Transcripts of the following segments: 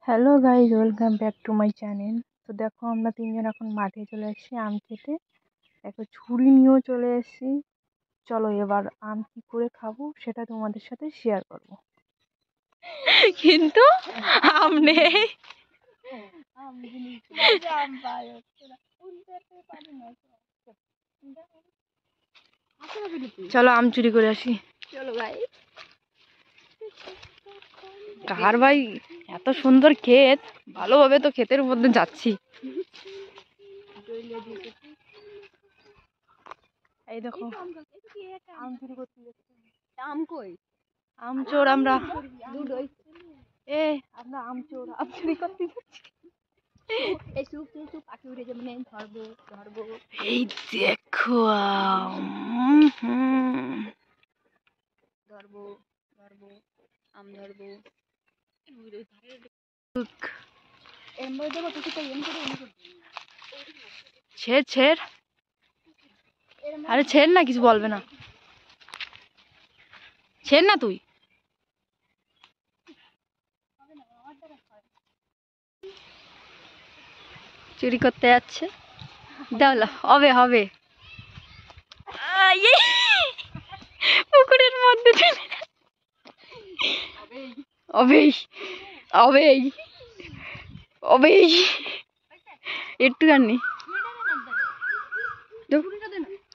Hello guys, welcome back to my channel. তো দেখো, আমরা তিনজন এখন মাঠে চলে এসেছি আম খেতে। দেখো, ছুরি নিয়েও চলে এসেছি। চলো এবার আম কি করে খাবো সেটা তোমাদের সাথে শেয়ার করবো। কিন্তু আম নেই। চলো আম চুরি করে আসি। চলো ভাই। কার ভাই এত সুন্দর ক্ষেত, ভালোভাবে তো ক্ষেতের মধ্যে যাচ্ছি। এই দেখো, আম চুরি করতে যাচ্ছি। আম কই? আম চোর আমরা। আমরা আম চোর, আম চুরি করতে যাচ্ছি। এই চুপ চুপ চুপ, পাখি উড়ে যাবে, ধরবো ধরবো। এই দেখো আম। ধরবো ধরবো, আম ধরবো। ছেড় ছেড়, আরে ছেড় না, কিছু বলবে না। ছেড় না তুই। চুরি করতে যাচ্ছে। দাও, হবে হবে। পুকুরের মধ্যে অবেই অবেই অবেই একটুখানি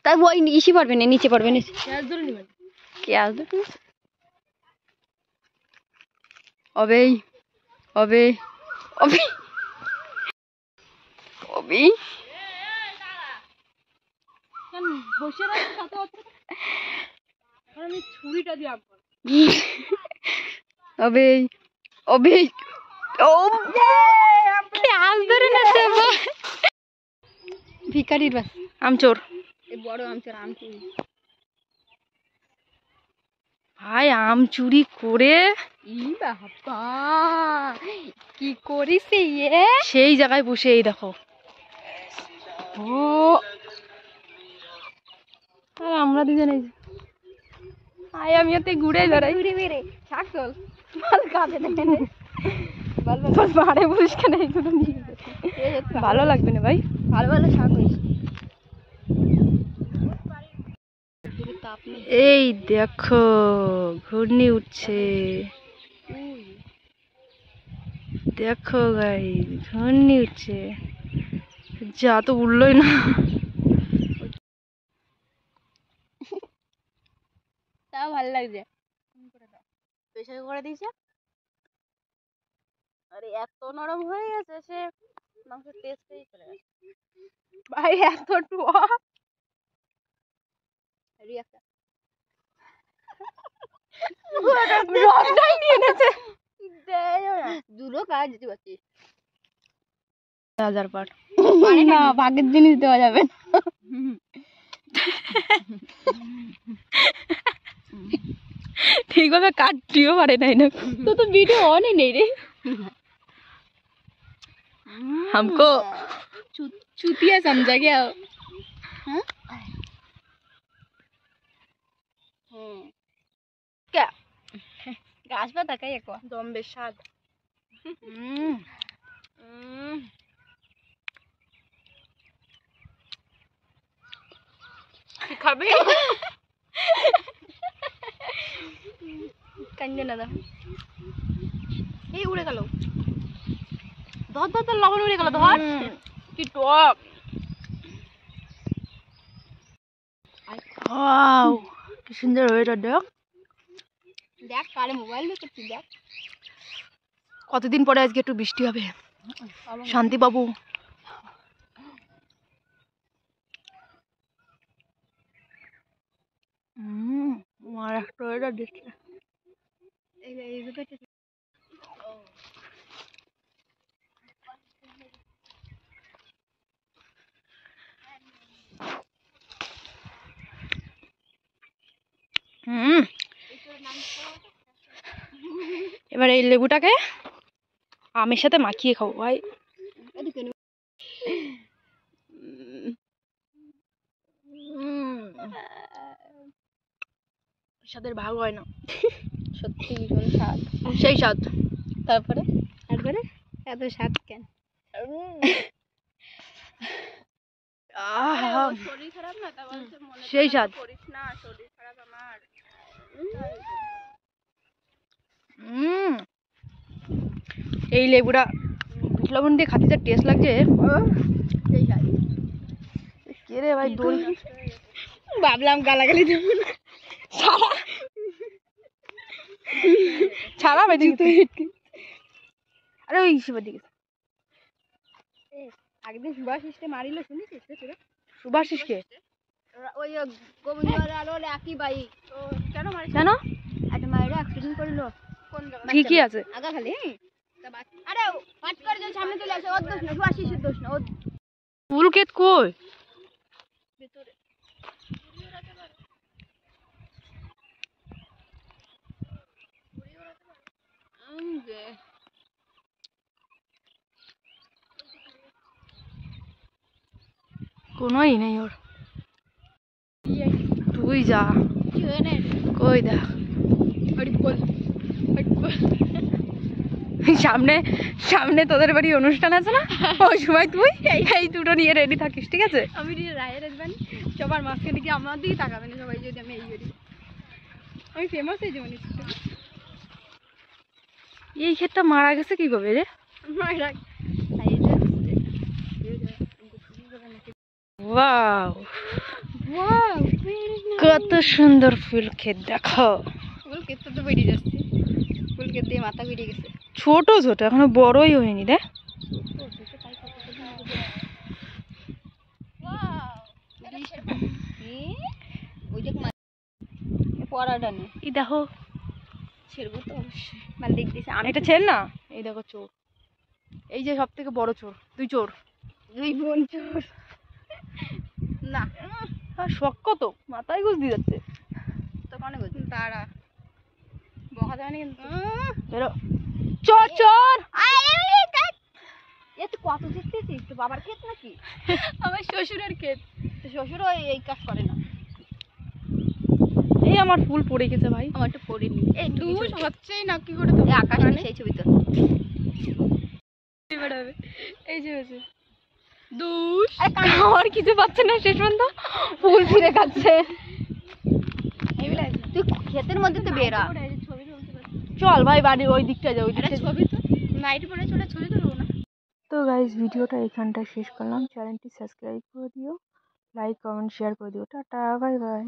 তাই ওই ইসি পারবে না, নিচে পারবে না। কে আসবে? অবেই অবেই অবেই অবেই। আমি ছুরিটা দিয়ে অবেই অবেই। ও আম ধরে না ভিকারির বাস। আম চোর এই বড় আম চোর, আম চুরি। ভাই, আম চুরি করে ই বাবা, কি করিস সেই জায়গায় বসে। এই দেখো, ও আর আমরা দুজনে আয়, আমি ওতে ঘুরে বেড়াই। ঘুরে বেড়ে শাক চল ভালো কাজে দেয়। মারে বলিস কেন? এইগুলো নিয়ে ভালো লাগবে না ভাই। ভালো ভালো শাক হয়েছে। এই দেখো, ঘূর্ণি উঠছে। দেখো গাই, ঘূর্ণি উঠছে। যা তো উঠলই না। তাও ভালো লাগছে। প্রেসার করে দিয়েছে। আরে এত নরম হয়ে গেছে, সে মাংসের টেস্টই চলে গেছে ভাই, এত টুয়া রসটাই নিয়ে এনেছে। দুটো কাজ দিতে পারছিস। হাজার বার না, ভাগের জিনিস দেওয়া যাবে না। ঠিকভাবে কাটতেও পারে নাই না। তো ভিডিও অনই নেই রে। हमको चूतिया समझा गया। क्या घास पाता का एक দম্বে স্বাদ। খাবে কান্দে না দা। এই উড়ে গেল। ধর ধর ধর, লবণ উড়ে গেল। ধর, কি টক। ওয়াও, কি সুন্দর হয়েছে। দেখ দেখ, কারে মোবাইল দেখছিস? দেখ, কতদিন পরে আজকে একটু বৃষ্টি হবে, শান্তি বাবু। আমার একটা এটা দেখছে। এবার এই লেবুটাকে আমের সাথে মাখিয়ে খাবো ভাই। স্বাদের ভাগ হয় না। সত্যি ভীষণ স্বাদ। সেই স্বাদ। তারপরে এত স্বাদ কেন? শরীর খারাপ না, তা বলছে সেই স্বাদ। করিস না, শরীর খারাপ আমার। এই লেবুটা বিট লবণ দিয়ে খাতে যা টেস্ট লাগছে। সেই স্বাদ। কে রে ভাই দড়ি ভাবলাম গালাগালি দেবো না। ছাড়া ভাই আরে ওই শিবার দিকে একদিন সুভাষিসকে মারিল শুনেছিস তোরা? সুভাষিসকে ওই গোবিন্দ আলোর একই বাড়ি। তো কেন মারিস? কেন? একটা মায়ের অ্যাক্সিডেন্ট করলো। কোন জায়গায়? ঠিকই আছে। আগা খালি আরে পাঁচ করে যে সামনে চলে আসে, ওর দোষ না, সুভাষিসের দোষ না, ওর ফুল ক্ষেত কই? ভিতরে। কোনোই নেই ওর। তুই যা কই দেখ সামনে সামনে তোদের বাড়ি অনুষ্ঠান আছে না, ওই সময় তুই এই দুটো নিয়ে রেডি থাকিস, ঠিক আছে? আমি রায়ের আসবেন সবার মাঝখানে কি আমার দিকে তাকাবে না সবাই যদি আমি এই করি। আমি ফেমাস হয়ে যাবো। এই ক্ষেতটা মারা গেছে কি করবে রে? ওয়াও কত সুন্দর ফুল ক্ষেত দেখো। ফুল ক্ষেত তো বেরিয়ে যাচ্ছে, ফুল ক্ষেত দিয়ে মাথা বেরিয়ে গেছে। ছোট ছোট এখনো বড়ই হয়নি রে। পড়াটা নেই এই দেখো ছেড়বো তো অবশ্যই, মানে দেখতেছি আমি এটা ছেড় না। এই দেখো চোর, এই যে সব থেকে বড় চোর, তুই চোর। দুই বোন চোর না শখ কত মাথায় গুজ দিয়ে যাচ্ছে তো মনে করছি তারা বকা যাবে না কিন্তু। বেরো চোর চোর। এ তুই কত দেখতেছিস? তো বাবার ক্ষেত নাকি? আমার শ্বশুরের ক্ষেত। তো শ্বশুরও এই কাজ করে না। এই আমার ফুল পড়ে গেছে ভাই। আমার তো পড়িনি। এই দুষ হচ্ছেই না, কি করে তো আকাশ নেই সেই ছবি তো বেড়াবে। এই যে হয়েছে দুষ আমার কিছু পাচ্ছে না, শেষ পর্যন্ত ফুল ছিঁড়ে খাচ্ছে। তুই ক্ষেতের মধ্যে তো বেরা। চল ভাই বাড়ি ওই দিকটা যাও, ওই দিকটা ছবি তো নাইট পরে চলে ছবি তো না। তো গাইস ভিডিওটা এখানটা শেষ করলাম। চ্যানেলটি সাবস্ক্রাইব করে দিও, লাইক কমেন্ট শেয়ার করে দিও। Tata bye bye.